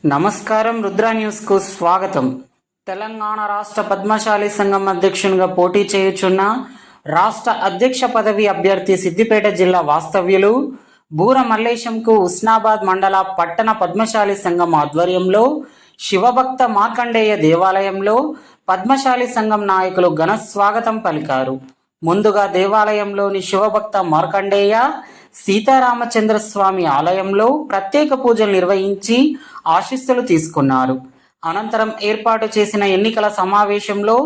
నమస్కారం. రుద్ర న్యూస్కు స్వాగతం. తెలంగాణ రాష్ట్ర పద్మశాలి సంఘం అధ్యక్షునిగా పోటీ చేయుచున్న రాష్ట్ర అధ్యక్ష పదవి అభ్యర్థి సిద్దిపేట జిల్లా వాస్తవ్యులు బూర మల్లేశంకు ఉస్నాబాద్ మండల పట్టణ పద్మశాలి సంఘం ఆధ్వర్యంలో శివభక్త మార్కండేయ దేవాలయంలో పద్మశాలి సంఘం నాయకులు ఘన స్వాగతం పలికారు. ముందుగా దేవాలయంలోని శివభక్త మార్కండేయ సీతారామచంద్రస్వామి ఆలయంలో ప్రత్యేక పూజలు నిర్వహించి ఆశీస్సులు తీసుకున్నారు. అనంతరం ఏర్పాటు చేసిన ఎన్నికల సమావేశంలో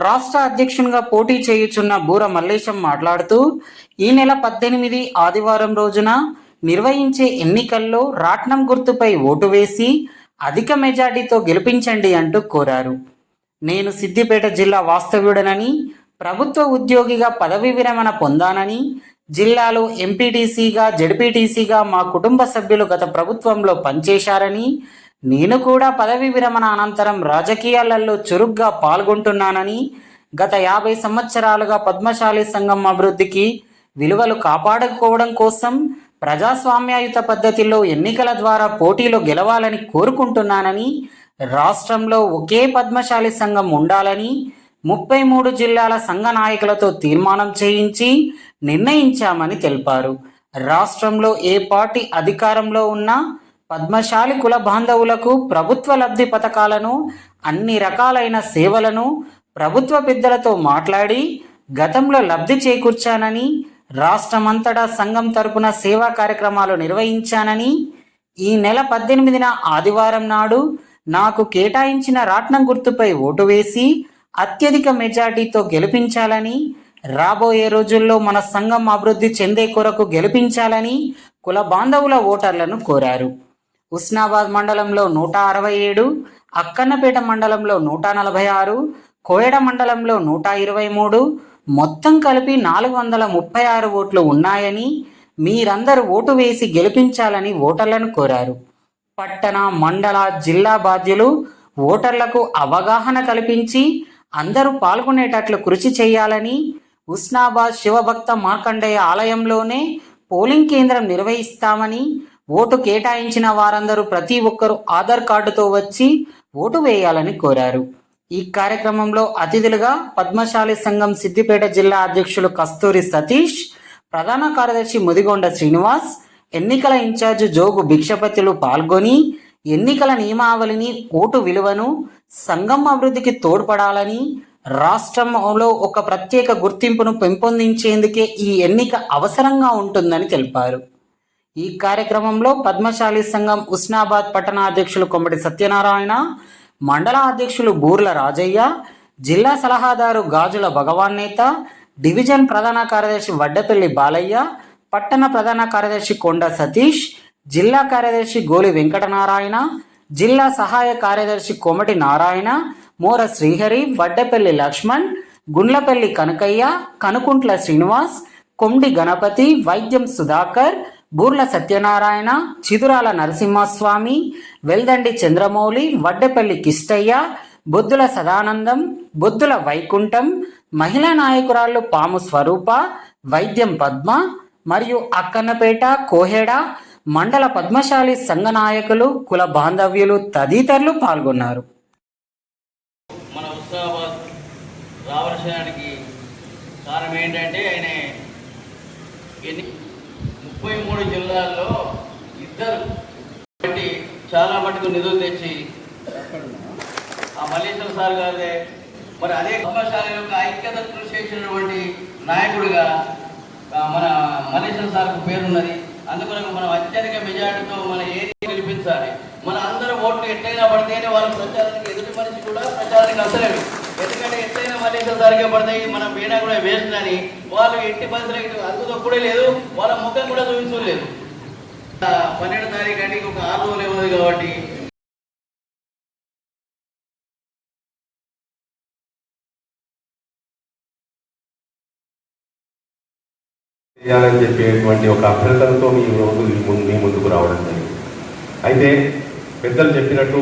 రాష్ట్ర అధ్యక్షునిగా పోటీ చేయుచున్న బూర మల్లేశం మాట్లాడుతూ ఈ నెల 18 ఆదివారం రోజున నిర్వహించే ఎన్నికల్లో రాట్నం గుర్తుపై ఓటు వేసి అధిక మెజార్టీతో గెలిపించండి అంటూ కోరారు. నేను సిద్దిపేట జిల్లా వాస్తవ్యుడనని, ప్రభుత్వ ఉద్యోగిగా పదవి విరమణ పొందానని, జిల్లాలో ఎంపీటీసీగా జడ్పీటీసీగా మా కుటుంబ సభ్యులు గత ప్రభుత్వంలో పనిచేశారని, నేను కూడా పదవి విరమణ అనంతరం రాజకీయాలలో చురుగ్గా పాల్గొంటున్నానని, గత 50 సంవత్సరాలుగా పద్మశాలి సంఘం అభివృద్ధికి విలువలు కాపాడుకోవడం కోసం ప్రజాస్వామ్యయుత పద్ధతిలో ఎన్నికల ద్వారా పోటీలో గెలవాలని కోరుకుంటున్నానని, రాష్ట్రంలో ఒకే పద్మశాలి సంఘం ఉండాలని 33 జిల్లాల సంఘ నాయకులతో తీర్మానం చేయించి నిర్ణయించామని తెలిపారు. రాష్ట్రంలో ఏ పార్టీ అధికారంలో ఉన్నా పద్మశాలి కుల బాంధవులకు ప్రభుత్వ లబ్ధి పథకాలను, అన్ని రకాలైన సేవలను ప్రభుత్వ పెద్దలతో మాట్లాడి గతంలో లబ్ధి చేకూర్చానని, రాష్ట్రమంతటా సంఘం తరపున సేవా కార్యక్రమాలు నిర్వహించానని, ఈ నెల 18న ఆదివారం నాడు నాకు కేటాయించిన రాట్నం గుర్తుపై ఓటు వేసి అత్యధిక మెజార్టీతో గెలిపించాలని, రాబోయే రోజుల్లో మన సంఘం అభివృద్ధి చెందే కొరకు గెలిపించాలని కుల బాంధవుల ఓటర్లను కోరారు. ఉస్నాబాద్ మండలంలో 167, అక్కన్నపేట మండలంలో 146, కోయడ మండలంలో 123, మొత్తం కలిపి 436 ఓట్లు ఉన్నాయని, మీరందరూ ఓటు వేసి గెలిపించాలని ఓటర్లను కోరారు. పట్టణ, మండల, జిల్లా బాధ్యులు ఓటర్లకు అవగాహన కల్పించి అందరూ పాల్గొనేటట్లు కృషి చేయాలని, ఉస్నాబాద్ శివభక్త మార్కండేయ ఆలయంలోనే పోలింగ్ కేంద్రం నిర్వహిస్తామని, ఓటు కేటాయించిన వారందరూ ప్రతి ఒక్కరూ ఆధార్ కార్డుతో వచ్చి ఓటు వేయాలని కోరారు. ఈ కార్యక్రమంలో అతిథులుగా పద్మశాలి సంఘం సిద్దిపేట జిల్లా అధ్యక్షులు కస్తూరి సతీష్, ప్రధాన కార్యదర్శి ముదిగొండ శ్రీనివాస్, ఎన్నికల ఇన్ఛార్జి జోగు భిక్షపతులు పాల్గొని ఎన్నికల నియమావళిని, ఓటు విలువను, సంఘం అభివృద్ధికి తోడ్పడాలని, రాష్ట్రంలో ఒక ప్రత్యేక గుర్తింపును పెంపొందించేందుకే ఈ ఎన్నిక అవసరంగా ఉంటుందని తెలిపారు. ఈ కార్యక్రమంలో పద్మశాలి సంఘం ఉస్నాబాద్ పట్టణ అధ్యక్షులు కొమ్మటి సత్యనారాయణ, మండల అధ్యక్షులు బూర్ల రాజయ్య, జిల్లా సలహాదారు గాజుల భగవాన్ నేత, డివిజన్ ప్రధాన కార్యదర్శి వడ్డపల్లి బాలయ్య, పట్టణ ప్రధాన కార్యదర్శి కొండ సతీష్, జిల్లా కార్యదర్శి గోలి వెంకటనారాయణ, జిల్లా సహాయ కార్యదర్శి కోమటి నారాయణ, మోర శ్రీహరి, వడ్డపల్లి లక్ష్మణ్, గుండ్లపల్లి కనకయ్య, కనుకుంట్ల శ్రీనివాస్, కొండి గణపతి, వైద్యం సుధాకర్, బూర్ల సత్యనారాయణ, చిదురాల నరసింహస్వామి, వెల్దండి చంద్రమౌళి, వడ్డపల్లి కిష్టయ్య, బొద్దుల సదానందం, బొద్దుల వైకుంఠం, మహిళా నాయకురాళ్లు పాము స్వరూప, వైద్యం పద్మ మరియు అక్కన్నపేట, కోహెడ మండల పద్మశాలి సంఘ నాయకులు, కుల బాంధవ్యులు తదితరులు పాల్గొన్నారు. మన ఉస్నాబాద్ రావడానికి కారణం ఏంటంటే ఆయన 33 జిల్లాల్లో ఇద్దరు బట్టి చాలా మటుకు నిధులు తెచ్చి ఆ మల్లేశ్వర సార్ గారే మరి అదే పద్మశాలి యొక్క ఐక్యత కృషి చేసినటువంటి నాయకుడిగా మన మల్లేశ్వర సార్కు పేరున్నది. అందుకని మనం అత్యధిక మెజార్టీతో మన ఏరియా గెలిపించాలి. మన అందరూ ఓట్లు ఎట్లయినా పడితేనే వాళ్ళ ప్రచారానికి ఎదుటి మనిషి కూడా ప్రచారానికి అసలేడు. ఎందుకంటే ఎట్లయినా మల్లేశ్వర సార్గా పడతాయి, మనం వేనా కూడా వేస్ట్ అని వాళ్ళు ఎట్టి పరిస్థితులు అందుతో కూడా లేదు, వాళ్ళ ముఖం కూడా చూపించలేదు. 12వ తారీఖు అంటే ఒక 6 రోజులు ఏమవుతుంది కాబట్టి చేయాలని చెప్పేటువంటి ఒక అభ్యర్థనతో మీ రోజు మీ ముందుకు రావడం జరిగింది. అయితే పెద్దలు చెప్పినట్టు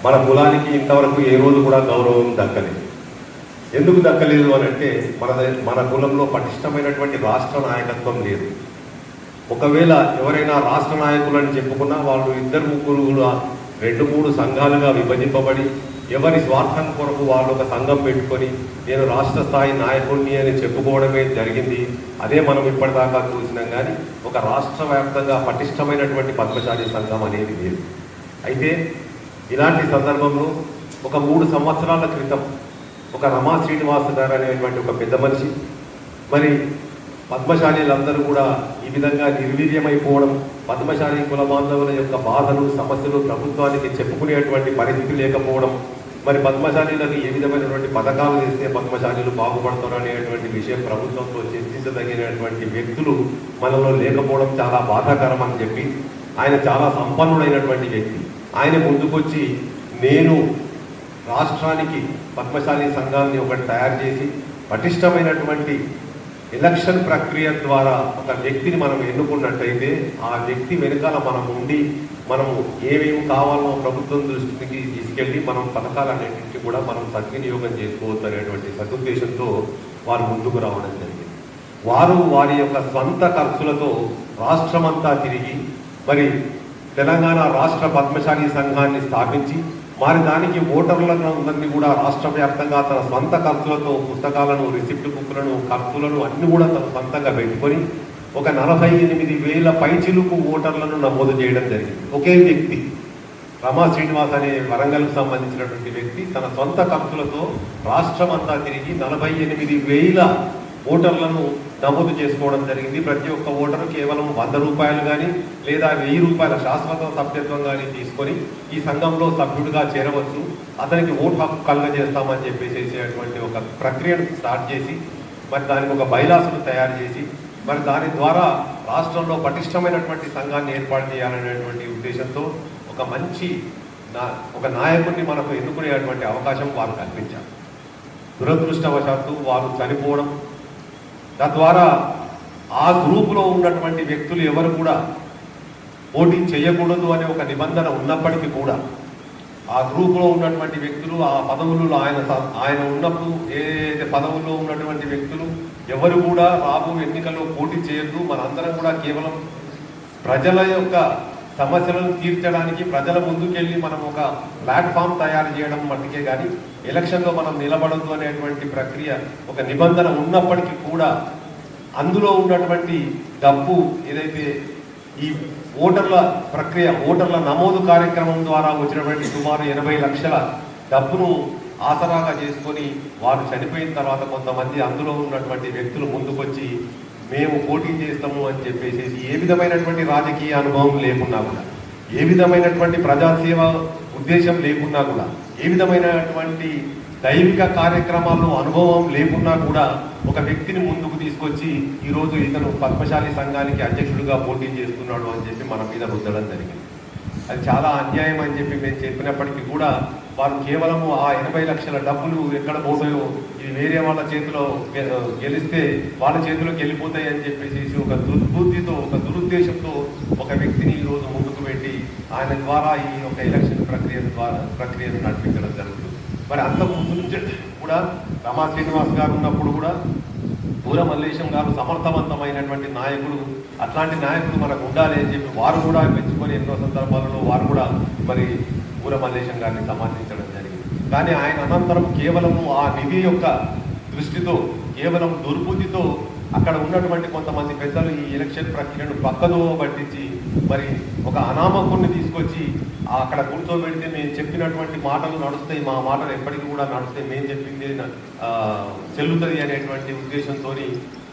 మన కులానికి ఇంతవరకు ఏ రోజు కూడా గౌరవం దక్కలేదు. ఎందుకు దక్కలేదు అని అంటే మన కులంలో పటిష్టమైనటువంటి రాష్ట్ర నాయకత్వం లేదు. ఒకవేళ ఎవరైనా రాష్ట్ర నాయకులని చెప్పుకున్నా వాళ్ళు 2-3 కూడా 2-3 సంఘాలుగా విభజింపబడి ఎవరి స్వార్థం కొరకు వాళ్ళు ఒక సంఘం పెట్టుకొని నేను రాష్ట్ర స్థాయి నాయకుడిని అని చెప్పుకోవడమే జరిగింది. అదే మనం ఇప్పటిదాకా చూసినాం. కానీ ఒక రాష్ట్ర వ్యాప్తంగా పటిష్టమైనటువంటి పద్మశాలి సంఘం అనేది లేదు. అయితే ఇలాంటి సందర్భంలో ఒక 3 సంవత్సరాల క్రితం ఒక రమా శ్రీనివాస్ గారు అనేటువంటి ఒక పెద్ద మనిషి మరి పద్మశాలీలందరూ కూడా ఈ విధంగా నిర్వీర్యమైపోవడం, పద్మశాలి కుల బాంధవుల యొక్క బాధలు సమస్యలు ప్రభుత్వానికి చెప్పుకునేటువంటి పరిస్థితి లేకపోవడం, మరి పద్మశాలీలకు ఏ విధమైనటువంటి పథకాలు చేస్తే పద్మశాలీలు బాగుపడతారు అనేటువంటి విషయం ప్రభుత్వంతో చర్చించదగినటువంటి వ్యక్తులు మనలో లేకపోవడం చాలా బాధాకరం అని చెప్పి ఆయన చాలా సంపన్నుడైనటువంటి వ్యక్తి. ఆయన ముందుకొచ్చి నేను రాష్ట్రానికి పద్మశాలి సంఘాన్ని ఒకటి తయారు చేసి పటిష్టమైనటువంటి ఎలక్షన్ ప్రక్రియ ద్వారా ఒక వ్యక్తిని మనం ఎన్నుకున్నట్టయితే ఆ వ్యక్తి వెనుకాల మనం ఉండి మనము ఏమేమి కావాలో ప్రభుత్వం దృష్టికి తీసుకెళ్ళి మనం పథకాలన్నింటినీ కూడా మనం సద్వినియోగం చేసుకోవచ్చు అనేటువంటి సదుద్దేశంతో వారు ముందుకు రావడం జరిగింది. వారు వారి యొక్క స్వంత ఖర్చులతో రాష్ట్రమంతా తిరిగి మరి తెలంగాణ రాష్ట్ర పద్మశాలి సంఘాన్ని స్థాపించి మరి దానికి ఓటర్లందరినీ కూడా రాష్ట్ర వ్యాప్తంగా తన సొంత ఖర్చులతో పుస్తకాలను, రిసిప్ట్ బుక్లను, ఖర్చులను అన్ని కూడా తన సొంతంగా పెట్టుకొని ఒక 48,000 పైచిలుకు ఓటర్లను నమోదు చేయడం జరిగింది. ఒకే వ్యక్తి రమా శ్రీనివాస్ అనే వరంగల్కు సంబంధించినటువంటి వ్యక్తి తన సొంత ఖర్చులతో రాష్ట్రం అంతా తిరిగి 48,000 ఓటర్లను నమోదు చేసుకోవడం జరిగింది. ప్రతి ఒక్క ఓటరు కేవలం 100 రూపాయలు కానీ లేదా 1000 రూపాయల శాశ్వత సభ్యత్వం కానీ తీసుకొని ఈ సంఘంలో సభ్యుడిగా చేరవచ్చు, అతనికి ఓటు హక్కు కలుగజేస్తామని చెప్పేసేటువంటి ఒక ప్రక్రియను స్టార్ట్ చేసి మరి దానికి ఒక బైలాసును తయారు చేసి మరి దాని ద్వారా రాష్ట్రంలో పటిష్టమైనటువంటి సంఘాన్ని ఏర్పాటు చేయాలనేటువంటి ఉద్దేశంతో ఒక మంచి ఒక నాయకుడిని మనకు ఎన్నుకునేటువంటి అవకాశం వారు కల్పించారు. దురదృష్టవశాత్తు వారు చనిపోవడం, తద్వారా ఆ గ్రూపులో ఉన్నటువంటి వ్యక్తులు ఎవరు కూడా పోటీ చేయకూడదు అనే ఒక నిబంధన ఉన్నప్పటికీ కూడా ఆ గ్రూపులో ఉన్నటువంటి వ్యక్తులు ఆ పదవులలో ఆయన ఉన్నప్పుడు ఏదైతే పదవుల్లో ఉన్నటువంటి వ్యక్తులు ఎవరు కూడా రాబో ఎన్నికల్లో పోటీ చేయొద్దు, మనందరం కూడా కేవలం ప్రజల యొక్క సమస్యలను తీర్చడానికి ప్రజల ముందుకెళ్ళి మనం ఒక ప్లాట్ఫామ్ తయారు చేయడం మట్టుకే కానీ ఎలక్షన్లో మనం నిలబడద్దు అనేటువంటి ప్రక్రియ ఒక నిబంధన ఉన్నప్పటికీ కూడా అందులో ఉన్నటువంటి డబ్బు ఏదైతే ఈ ఓటర్ల ప్రక్రియ ఓటర్ల నమోదు కార్యక్రమం ద్వారా వచ్చినటువంటి సుమారు 80 లక్షల డబ్బును ఆసరాగా చేసుకొని వారు చనిపోయిన తర్వాత కొంతమంది అందులో ఉన్నటువంటి వ్యక్తులు ముందుకొచ్చి మేము పోటీ చేస్తాము అని చెప్పేసి ఏ విధమైనటువంటి రాజకీయ అనుభవం లేకున్నా కూడా, ఏ విధమైనటువంటి ప్రజాసేవ ఉద్దేశం లేకున్నా కూడా, ఏ విధమైనటువంటి దైవిక కార్యక్రమాల్లో అనుభవం లేకున్నా కూడా ఒక వ్యక్తిని ముందుకు తీసుకొచ్చి ఈరోజు ఇతను పద్మశాలి సంఘానికి అధ్యక్షుడిగా పోటీ చేస్తున్నాడు అని చెప్పి మన మీద రుద్దడం జరిగింది. అది చాలా అన్యాయం అని చెప్పి మేము చెప్పినప్పటికీ కూడా వారు కేవలము ఆ 80 లక్షల డబ్బులు ఎక్కడ పోతాయో ఇది వేరే వాళ్ళ చేతిలో గెలిస్తే వాళ్ళ చేతిలోకి వెళ్ళిపోతాయి అని చెప్పేసి ఒక దుర్బుద్ధితో ఒక దురుద్దేశంతో ఒక వ్యక్తిని ఈరోజు ముందుకు పెట్టి ఆయన ద్వారా ఈ యొక్క ఎలక్షన్ ప్రక్రియను నడిపించడం జరుగుతుంది. మరి అంతకు ముందు నుంచి కూడా రమా శ్రీనివాస్ గారు ఉన్నప్పుడు కూడా బూర మల్లేశం గారు సమర్థవంతమైనటువంటి నాయకుడు, అట్లాంటి నాయకుడు మనకు ఉండాలి అని చెప్పి వారు కూడా మెచ్చుకొని ఎన్నో సందర్భాలలో వారు కూడా మరి బూర మల్లేశం గారిని సమర్థించడం జరిగింది. కానీ ఆయన అనంతరం కేవలము ఆ నిధి యొక్క దృష్టితో కేవలం దుర్బుద్ధితో అక్కడ ఉన్నటువంటి కొంతమంది పెద్దలు ఈ ఎలక్షన్ ప్రక్రియను పక్కదో పట్టించి మరి ఒక అనామకుడిని తీసుకొచ్చి అక్కడ కూర్చోబెడితే మేము చెప్పినటువంటి మాటలు నడుస్తాయి, మా మాటలు ఎప్పటికీ కూడా నడుస్తాయి, మేము చెప్పింది చెల్లుతుంది అనేటువంటి ఉద్దేశంతో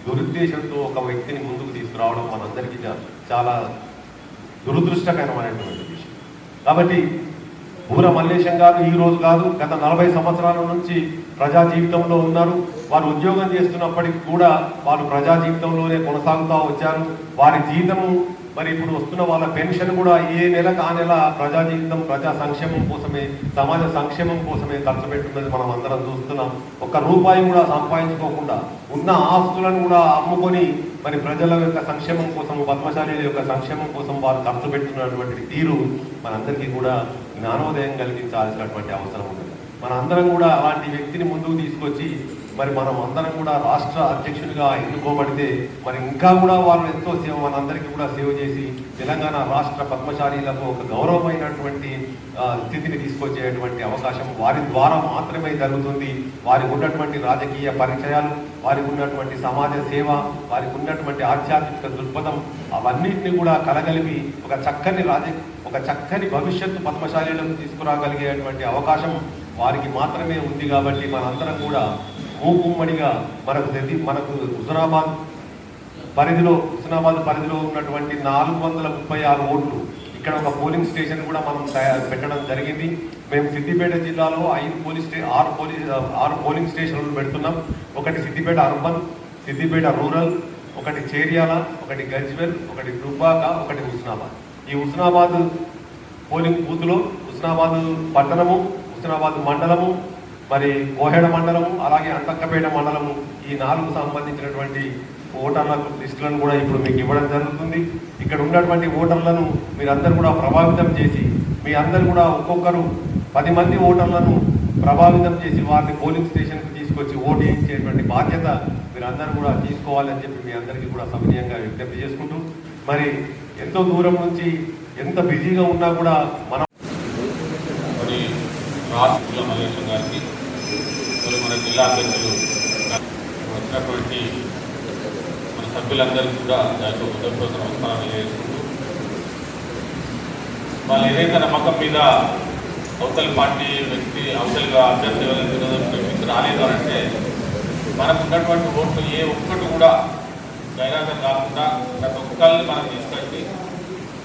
దురుద్దేశంతో ఒక వ్యక్తిని ముందుకు తీసుకురావడం మనందరికీ చాలా దురదృష్టకరమైనటువంటి విషయం. కాబట్టి బూర మల్లేశం గారు ఈ రోజు కాదు, గత 40 సంవత్సరాల నుంచి ప్రజా జీవితంలో ఉన్నారు. వారు ఉద్యోగం చేస్తున్నప్పటికీ కూడా వారు ప్రజా జీవితంలోనే కొనసాగుతూ వచ్చారు. వారి జీతము మరి ఇప్పుడు వస్తున్న వాళ్ళ పెన్షన్ కూడా ఏ నెలకు ఆ నెల ప్రజా జీవితం ప్రజా సంక్షేమం కోసమే, సమాజ సంక్షేమం కోసమే ఖర్చు పెట్టున్నది మనం అందరం చూస్తున్నాం. ఒక్క రూపాయి కూడా సంపాదించుకోకుండా ఉన్న ఆస్తులను కూడా అమ్ముకొని మరి ప్రజల యొక్క సంక్షేమం కోసం, పద్మశాలీల యొక్క సంక్షేమం కోసం వారు ఖర్చు పెట్టున్నటువంటి తీరు మనందరికీ కూడా జ్ఞానోదయం కలిగించాల్సినటువంటి అవసరం ఉంది. మన అందరం కూడా అలాంటి వ్యక్తిని ముందుకు తీసుకొచ్చి మరి మనం అందరం కూడా రాష్ట్ర అధ్యక్షునిగా ఎన్నుకోబడితే మరి ఇంకా కూడా వాళ్ళు ఎంతో సేవ మనందరికీ కూడా సేవ చేసి తెలంగాణ రాష్ట్ర పద్మశాలీలకు ఒక గౌరవమైనటువంటి స్థితిని తీసుకొచ్చేటువంటి అవకాశం వారి ద్వారా మాత్రమే జరుగుతుంది. వారికి ఉన్నటువంటి రాజకీయ పరిచయాలు, వారికి ఉన్నటువంటి సమాజ సేవ, వారికి ఉన్నటువంటి ఆధ్యాత్మిక దృక్పథం అవన్నింటినీ కూడా కలగలిపి ఒక చక్కని భవిష్యత్తు పద్మశాలీలకు తీసుకురాగలిగేటువంటి అవకాశం వారికి మాత్రమే ఉంది. కాబట్టి మనందరం కూడా మూకుమ్మడిగా మనకు హుస్నాబాద్ పరిధిలో ఉన్నటువంటి 436 ఓట్లు, ఇక్కడ ఒక పోలింగ్ స్టేషన్ కూడా మనం పెట్టడం జరిగింది. మేము సిద్దిపేట జిల్లాలో 6 పోలింగ్ స్టేషన్లు పెడుతున్నాం. ఒకటి సిద్దిపేట అర్బన్, సిద్దిపేట రూరల్, ఒకటి చేర్యాల, ఒకటి గజ్వెల్, ఒకటి దుబ్బాక, ఒకటి హుస్నాబాద్. ఈ హుస్నాబాద్ పోలింగ్ బూత్లో హుస్నాబాద్ పట్టణము, హుస్నాబాద్ మండలము, మరి కోహెడ మండలము, అలాగే అంతక్కపేట మండలము, ఈ 4 సంబంధించినటువంటి ఓటర్ల లిస్టులను కూడా ఇప్పుడు మీకు ఇవ్వడం జరుగుతుంది. ఇక్కడ ఉన్నటువంటి ఓటర్లను మీరందరూ కూడా ప్రభావితం చేసి, మీ అందరూ కూడా ఒక్కొక్కరు 10 మంది ఓటర్లను ప్రభావితం చేసి వారిని పోలింగ్ స్టేషన్కి తీసుకొచ్చి ఓటు వేయించేటువంటి బాధ్యత మీరందరూ కూడా తీసుకోవాలని చెప్పి మీ అందరికీ కూడా సవినయంగా విజ్ఞప్తి చేసుకుంటూ, మరి ఎంతో దూరం నుంచి ఎంత బిజీగా ఉన్నా కూడా మనం మరి రాష్ట్ర మల్లేశం గారికి, మరి మన జిల్లా అధ్యక్షులు వచ్చినటువంటి మన సభ్యులందరికీ కూడా దాంట్లో ఉదయపూర్వక నమస్కారాలు తెలియజేసుకుంటూ, వాళ్ళు ఏదైతే నమ్మకం మీద అవతలి పార్టీ వ్యక్తి అవతలిగా అభ్యర్థి వ్యక్తి రాలేదు అని అంటే మనకు ఉన్నటువంటి ఓట్లు ఏ ఒక్కటి కూడా గైరాజం కాకుండా ప్రతి ఒక్కరిని మనం తీసుకొచ్చి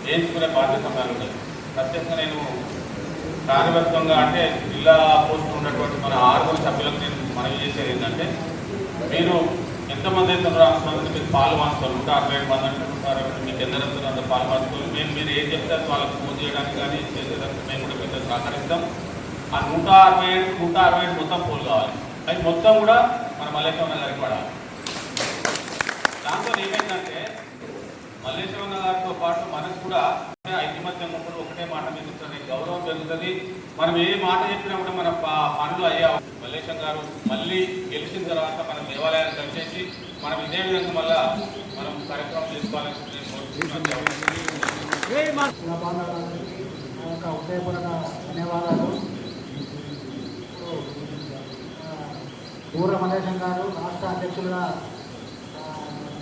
వేయించుకునే బాధ్యత మీద ఉంటుంది. ప్రత్యేకంగా నేను కార్యవర్గంగా అంటే జిల్లా పోస్టులు ఉన్నటువంటి మన 6 సభ్యులకు నేను మనవి చేసేది ఏంటంటే, మీరు ఎంతమంది అయితే అంతమంది మీరు పాలు పంచుకోవాలి. 160 మంది అంటే మీకు ఎందరంతా అంత పాలు పంచుకోవాలి. మీరు ఏం చెప్తే వాళ్ళకి ఫోన్ చేయడానికి కానీ చేసేదానికి మేము కూడా మీతో సహకరిస్తాం. ఆ 160 మొత్తం పోలు కావాలి. అది మొత్తం కూడా మన మల్లేశం గారికి పడాలి. దాంతో ఏమైందంటే మల్లేశం గారితో పాటు మనకు కూడా ఐకమత్యం ఉన్నప్పుడు ఒకటే మాట మీద గౌరవం పెరుగుతుంది. మనం ఏ మాట చెప్పినా కూడా మన పనులు అయ్యే. మల్లేశం గారు మళ్ళీ గెలిచిన తర్వాత మన దేవాలయాన్ని కలిసేసి మనం ఇదే విధంగా మళ్ళా మనం కార్యక్రమం చేసుకోవాలని హృదయపూర్వక ధన్యవాదాలు. ఊర మల్లేశం గారు రాష్ట్ర అధ్యక్షులుగా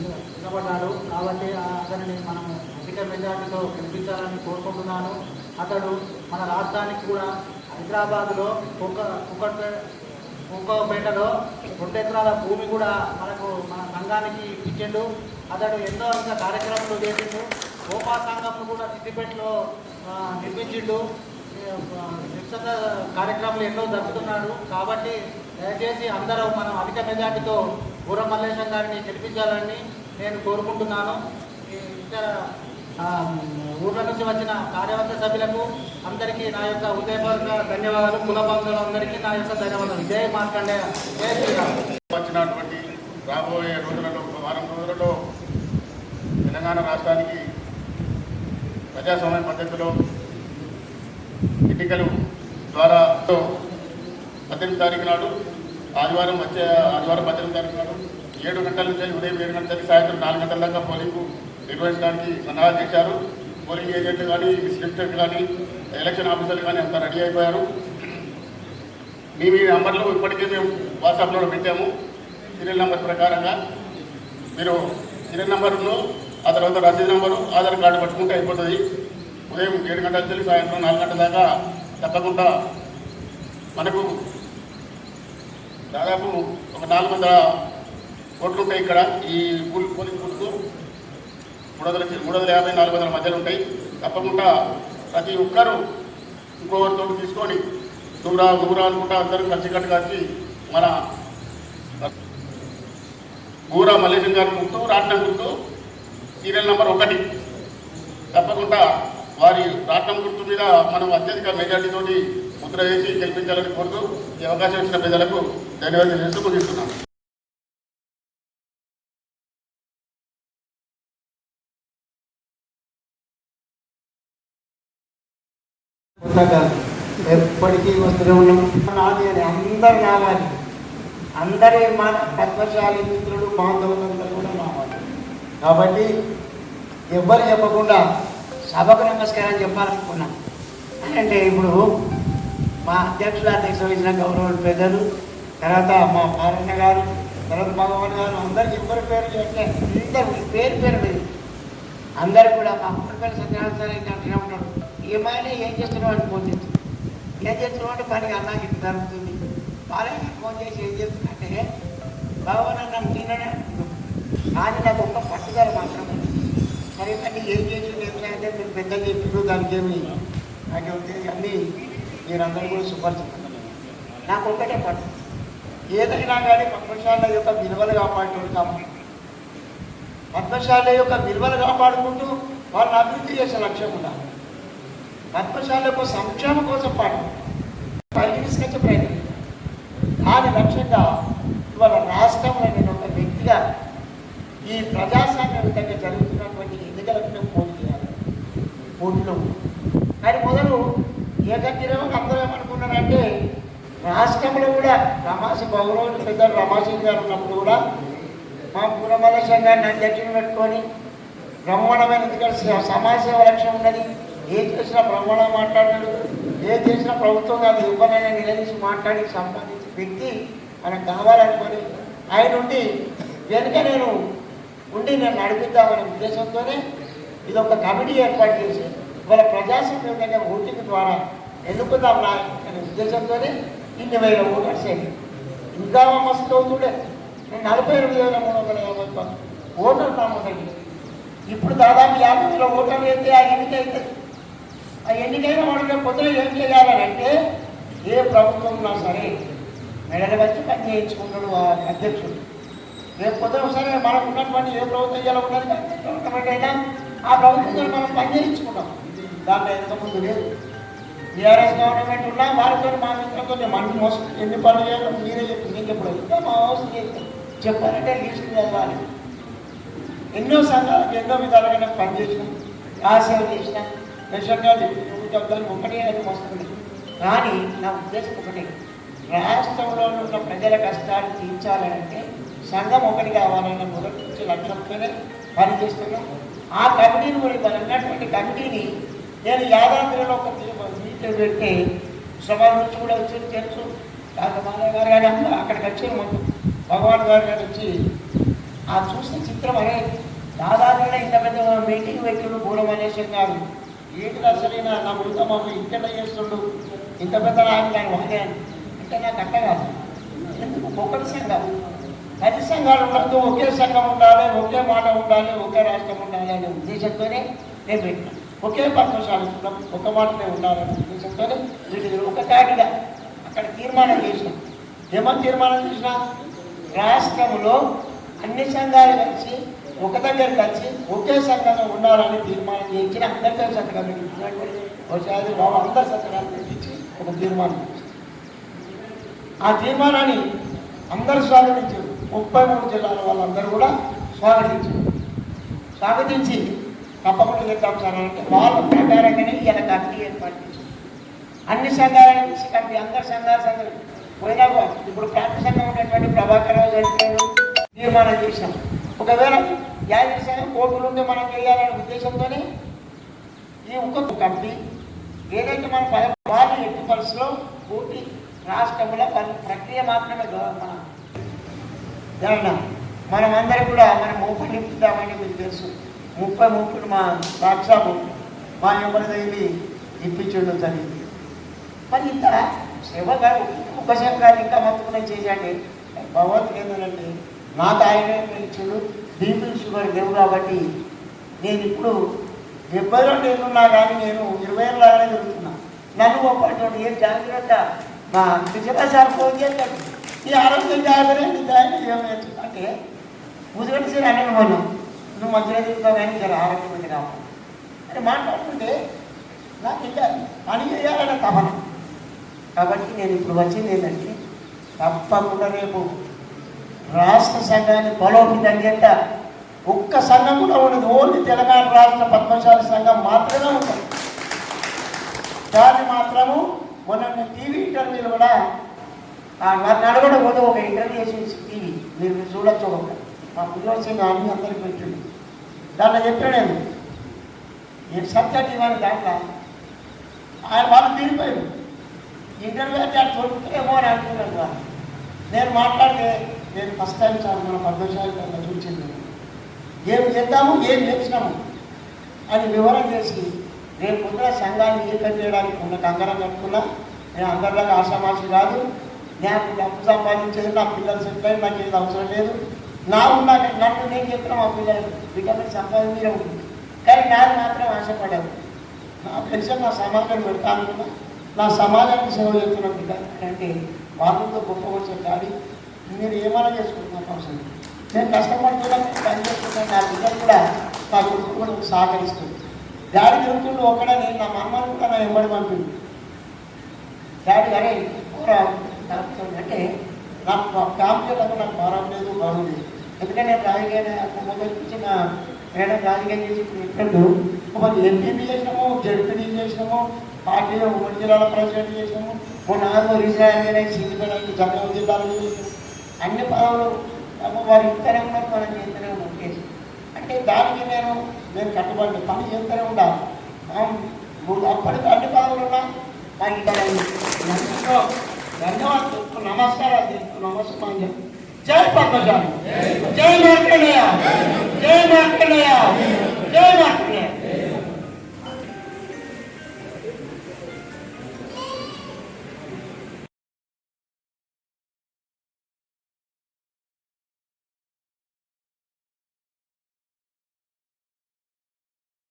నిలబడ్డాడు కాబట్టి అతనిని మనం అధిక మెజార్టీతో గెలిపించాలని కోరుకుంటున్నాను. అతడు మన రాష్ట్రానికి కూడా హైదరాబాద్లో కుంకపేటలో 2 ఎకరాల భూమి కూడా మన సంఘానికి ఇచ్చిండు. అతడు ఎన్నో ఇంకా కార్యక్రమాలు చేసిండు. గోపా సంఘంను కూడా సిద్దిపేటలో నిర్మించిండు. నిశ్చిత కార్యక్రమాలు ఎన్నో జరుపుతున్నాడు. కాబట్టి దయచేసి అందరూ మనం అధిక మెజార్టీతో ఊర మల్లేశం గారిని గెలిపించాలని నేను కోరుకుంటున్నాను. ఇతర ఊర్ల నుంచి వచ్చిన కార్యవర్గ సభ్యులకు అందరికీ నా యొక్క హృదయపూర్వక ధన్యవాదాలు. కుల బంధువులందరికీ నా యొక్క ధన్యవాదాలు. జై మార్కండేయ, జై శ్రీరామ్. వచ్చినటువంటి రాబోయే రోజులలో, వారం రోజులలో తెలంగాణ రాష్ట్రానికి ప్రజాస్వామ్య పద్ధతిలో ఎన్నికలు ద్వారా 18 తారీఖు నాడు ఆదివారం 18 తారీఖు నాడు 7 గంటల నుంచి ఉదయం 7 గంటల నుంచి సాయంత్రం 4 గంటల దాకా పోలింగ్ నిర్వహించడానికి సన్నాహాలు చేశారు. పోలింగ్ ఏజెంట్లు కానీ, ఇన్స్పెక్టర్లు కానీ, ఎలక్షన్ ఆఫీసర్లు కానీ అంతా రెడీ అయిపోయారు. మీ నంబర్లు ఇప్పటికే మేము వాట్సాప్లో పెట్టాము. సీరియల్ నెంబర్ ప్రకారంగా మీరు సీరియల్ నెంబర్ను, ఆ తర్వాత రసీదు నెంబరు, ఆధార్ కార్డు పట్టుకుంటే అయిపోతుంది. ఉదయం 7 గంటల నుంచి సాయంత్రం 4 గంటల దాకా తప్పకుండా మనకు దాదాపు ఒక 400 ఓట్లు ఉంటాయి. ఇక్కడ ఈ పోలింగ్ బూత్కు 350, 400 మధ్యలో ఉంటాయి. తప్పకుండా ప్రతి ఒక్కరూ ఇంకొకరితో తీసుకొని దూరా అనుకుంటా అందరూ కలిసికట్టుగా వచ్చి మన ఊర మల్లేశం గారి గుర్తు, రాట్నం గుర్తు, సీరియల్ నెంబర్ 1 తప్పకుండా వారి రాట్నం గుర్తు మీద మనం అత్యధిక మెజార్టీతోటి ముద్ర వేసి గెలిపించాలని కోరుతూ ఈ అవకాశం ఇచ్చిన ప్రజలకు ధన్యవాదాలు చేస్తూ ముగిస్తున్నాం. ఎప్పటికీ వస్తూనే ఉన్నాం. నాది అని అందరు రావాలి, అందరి మన పద్మశాలి మిత్రులు బాంధవులందరూ కూడా మా వాళ్ళు. కాబట్టి ఎవ్వరు చెప్పకుండా సభకు నమస్కారం చెప్పాలనుకున్నా. అంటే ఇప్పుడు మా అధ్యక్షులు వహించిన గౌరవ పెద్దలు, తర్వాత మా పారణ గారు, తర్వాత భగవాన్ గారు, అందరికి ఎవరి పేరు చెప్తే అందరు పేరు పేరు మీద అందరు కూడా మా పేరు సత్యనారాయణ సార్ అయితే అంటున్నా ఉంటాడు, ఏమైనా ఏం చేస్తున్నావు అని ఫోన్ చేస్తుంది. ఏం చేస్తున్నావు అంటే పని అన్నాకి ఇది జరుగుతుంది. వాళ్ళకి ఫోన్ చేసి ఏం చేస్తుందంటే భగవాన్ అన్న తిననే కానీ నాకు ఒక్క పట్టుదల మాత్రం సరే కానీ ఏం చేసి అంటే మీరు పెద్దలు చెప్పారు దానికి ఏమి నాకు అన్నీ మీరందరూ కూడా సుపరిచితున్నారు. నాకు ఒక్కటే పట్టు, ఏదైనా కానీ పద్మశాల యొక్క విలువలు కాపాడుకుంటూ కాబట్టి పద్మశాల యొక్క విలువలు కాపాడుకుంటూ వాళ్ళని అభివృద్ధి చేసే లక్ష్యం ఉండాలి. పద్మశాల యొక్క సంక్షేమం కోసం పాటు పైకి తీసుకొచ్చే ప్రయత్నం దాని లక్ష్యంగా ఇవాళ రాష్ట్రంలో నేను ఒక వ్యక్తిగా ఈ ప్రజాస్వామ్య విధంగా జరుగుతున్నటువంటి ఎన్నికలకు మేము పోటీ చేయాలి. పోటీలో కానీ మొదలు ఏకగ్రీవంగా అందరూ ఏమనుకున్నారంటే రాష్ట్రంలో కూడా రమాసి గౌరవ పెద్దలు రమాసింగ్ గారు ఉన్నప్పుడు కూడా మా పూర్వమల సంఘాన్ని అధ్యక్షులు పెట్టుకొని బ్రహ్మాండమైన ఎందుకంటే సమాజ సేవ లక్ష్యం ఉన్నది. ఏం చేసినా బ్రహ్మాండం మాట్లాడాడు, ఏం చేసినా ప్రభుత్వం కాదు ఇవ్వనైనా నిలదీసి మాట్లాడి సంపాదించే వ్యక్తి మనకు కావాలనుకొని ఆయన ఉండి వెనుక నేను నడిపిద్దామనే ఉద్దేశంతోనే ఇది ఒక కమిటీ ఏర్పాటు చేసి ఇవాళ ప్రజాస్వామ్యంగా ఓటింగ్ ద్వారా ఎన్నుకుందాం నా అనే ఉద్దేశంతోనే ఇన్ని వేల ఓటర్స్ అయ్యి ఇంకా మస్తు అవుతుండే. నేను 48,350 ఓటర్లు నమోదయ్యి ఇప్పుడు దాదాపు 50,000 ఓటర్లు అయితే ఆ ఎన్నిక అవుతుంది. ఆ ఎన్నికైన వాళ్ళకి పొద్దున ఏం చేయాలంటే ఏ ప్రభుత్వం ఉన్నా సరే మెడలు వచ్చి పని చేయించుకుంటాడు ఆ అధ్యక్షుడు. రేపు పొద్దున సరే మనకు ఉన్నటువంటి ఏ ప్రభుత్వం ఇలా ఉన్నది అయినా ఆ ప్రభుత్వంతో మనం పని చేయించుకుంటాం. దాంట్లో ఎంతమంది లేదు. టీఆర్ఎస్ గవర్నమెంట్ ఉన్నా వారితో మా మిత్రులతో మంచి మోసం ఎన్ని పనులు చేయడం మీరే చెప్పి నేను చెప్పడం ఇంకా మా అవసరం చేస్తాం చెప్పాలంటే లిస్ట్ చదవాలి. ఎన్నో సంఘాలకు ఎన్నో విధాలుగా పనిచేసినాం, ఆ సేవ చేసినా రేషన్ కార్డు చెప్తాను ఒకటే అది వస్తుంది. కానీ నా ఉద్దేశం ఒకటే, రాష్ట్రంలో ఉన్న ప్రజల కష్టాలు తీర్చాలంటే సంఘం ఒకటి కావాలన్న మొదటి నుంచి లక్ష్యంతోనే పనిచేస్తున్నాం. ఆ కమిటీని కూడా అన్నటువంటి కమిటీని నేను యాదాద్రిలో ఒక మీటింగ్ పెడితే సమాజం నుంచి కూడా వచ్చి తెలుసు డాక్టర్ మాధవ్ గారు కానీ అందరూ అక్కడికి వచ్చారు. మొత్తం భగవాన్ గారు కానీ వచ్చి ఆ చూసిన చిత్రం అనేది దాదాపుగా ఇంత పెద్ద మీటింగ్ వ్యక్తులు గూఢమనేశం గారు ఏంటి అసలైనా నా మృతమ్మ ఇంకెలా చేస్తుండు ఇంత పెద్ద ఆయన వాడే అంటే నాకు అట్ట కాదు. ఎందుకు ఒకటి సంఘం 10 సంఘాలు ఉండదు, ఒకే సంఘం ఉండాలి, ఒకే మాట ఉండాలి, ఒకే రాష్ట్రం ఉండాలి అనే ఉద్దేశంతోనే నేను పెట్టినా. ఒకే పద్మశాలి ఒక మాటనే ఉండాలనే ఉద్దేశంతోనే వీటిని ఒక కాటిగా అక్కడ తీర్మానం చేసినాం. ఏమని తీర్మానం చేసినా రాష్ట్రంలో అన్ని సంఘాలు కలిసి ఒక దగ్గర కలిసి ఒకే సంఘంగా ఉండాలని తీర్మానం చేయించిన అందరితో సంతకాలు ఒకసారి బాబు అందరి సంతకాలు పెట్టించి ఒక తీర్మానం చేసి ఆ తీర్మానాన్ని అందరూ స్వాగతించారు. 33 జిల్లాల వాళ్ళందరూ కూడా స్వాగతించి తప్పకుండా చెప్తాం సార్ అంటే వాళ్ళ ప్రకారంగానే ఇలా కమిటీ ఏర్పాటు చేశారు. అన్ని సంఘాలను కలిసి కమిటీ అందరు సంఘాలు పోయినా ఇప్పుడు ప్రాంత సంఘం ఉన్నటువంటి ప్రభాకర్ రావు గారు తీర్మానం చేశాం. ఒకవేళ 50 శాతం కోర్టులు ఉంటే మనం చేయాలనే ఉద్దేశంతోనే ఈ ఒక్కొక్క కమిటీ ఏదైతే మన వాళ్ళు ఎట్టి పరిస్థితుల్లో పూర్తి రాష్ట్రంలో ప్రక్రియ మాత్రమే మన మనమందరం కూడా మనం మోపలు ఇప్పుదామని మీకు తెలుసు. 30 మా సాక్షాపు మా ఎవరిదైంది ఇప్పించడం జరిగింది. మరి ఇంత సేవగా ఒక సంఘాలు ఇంకా మొత్తం చేయండి. భగవంతుడు ఏంటంటే నాకు ఆయన ఇచ్చాడు, బీపీ షుగర్ లేవు కాబట్టి నేను ఇప్పుడు 72 ఏళ్ళు ఉన్నా కానీ నేను 20 ఏళ్ళలాగానే జరుగుతున్నా. నన్ను ఒప్పటి ఏం జాగ్రత్త మా విజయా సార్ ఫోన్ చేస్తాడు, ఈ ఆరోగ్యం జాగ్రత్త అంటే ముదిగంట సార్ అన్నాను మనం నువ్వు మంచిగా తిరుగుతావు కానీ సార్ ఆరోగ్యం కావాలి అని మాట్లాడుతుంటే నాకు ఇంకా పని చేయాలనే తపన. కాబట్టి నేను ఇప్పుడు వచ్చింది ఏంటంటే తప్పకుండా రేపు రాష్ట్ర సంఘాన్ని బలోపేతం చేత ఒక్క సంఘం కూడా ఉండదు. ఓన్లీ తెలంగాణ రాష్ట్ర పద్మశాలి సంఘం మాత్రమే ఉంటుంది. దాన్ని మాత్రము మొన్న టీవీ ఇంటర్వ్యూలు కూడా వారు నడవడం పోతే ఒక ఇంటర్వ్యూ చేసి టీవీ మీరు చూడొచ్చు ఒక మా పిల్లలు అన్ని అందరికి పెట్టింది. దాంట్లో చెప్పాడు నేను సబ్జెక్ట్ ఇవ్వాలి. దాంట్లో ఆయన వాళ్ళు తీరిపోయాడు. ఇంటర్వ్యూ అంటే అది చూడేమో అని అనుకున్నాను వాళ్ళు. నేను మాట్లాడితే నేను ఫస్ట్ టైం సార్ మన పద్మశాలి చూసింది ఏం చేద్దాము ఏం చేసినాము అని వివరం చేసి రేపు పొద్దున సంఘాన్ని ఏకం చేయడానికి ఉన్న కంగరం కట్టుకున్నా. నేను అందరిలాగా ఆశామాషి కాదు. నేను డబ్బు సంపాదించేది నా పిల్లలు సెటిల్ అయ్యి నాకు ఏది అవసరం లేదు. నా ఉన్నా నన్ను నేను చెప్పిన మా పిల్లలు విటమిన్ సంపాదించే ఉంటుంది. కానీ నాకు మాత్రం ఆశపడదు. నా పెన్షన్ నా సమాజాన్ని పెడతా అనుకున్నా. నా సమాజానికి సేవ చేస్తున్న బిడ్డ అంటే వాళ్ళతో గొప్ప వచ్చే డాడీ మీరు ఏమైనా చేసుకుంటున్నా అవసరం నేను కష్టపడుతున్నాను పని చేసుకుంటాను. నా బిడ్డలు కూడా నా కొడుకు కూడా సహకరిస్తుంది. డాడీ తిరుగుతుంటూ ఒక్కడే నేను నా మమ్మల్ని కూడా నా ఎంబడి పంపింది. డాడీ అరే అంటే నాకు ఫ్యామిలీలకు నాకు భారం లేదు గౌరవం లేదు. ఎందుకంటే నేను రాజకీయ మొదటి నుంచి నా మేడం రాజకీయం చేసి ఇప్పుడు ఒక ఎంపీపీ చేసినాము, జడ్పీడీ చేసినాము, పార్టీలో ఉమ్మడి జిల్లాల ప్రెసిడెంట్ చేసినాము, మొన్న రిజైన్ సిద్దిపేటకి జనగాం జిల్లాలో చేసినాము. అన్ని పదవులు వారు ఇంతనే ఉన్నారు, మనం చేస్తూనే ఉన్నాం కేసు. అంటే దానికి నేను కట్టుబడి పని చేస్తూనే ఉండాలి. అప్పటికి అన్ని పదవులు ఉన్నా నాకు ఇక్కడ ధన్యవాదాలు చెప్తూ నమస్కారాలు చెప్తూ నమస్కారం చెప్తూ జై పద్మశాలి, జై మార్కండేయ, జై మార్కండేయ, జై మార్కండేయ.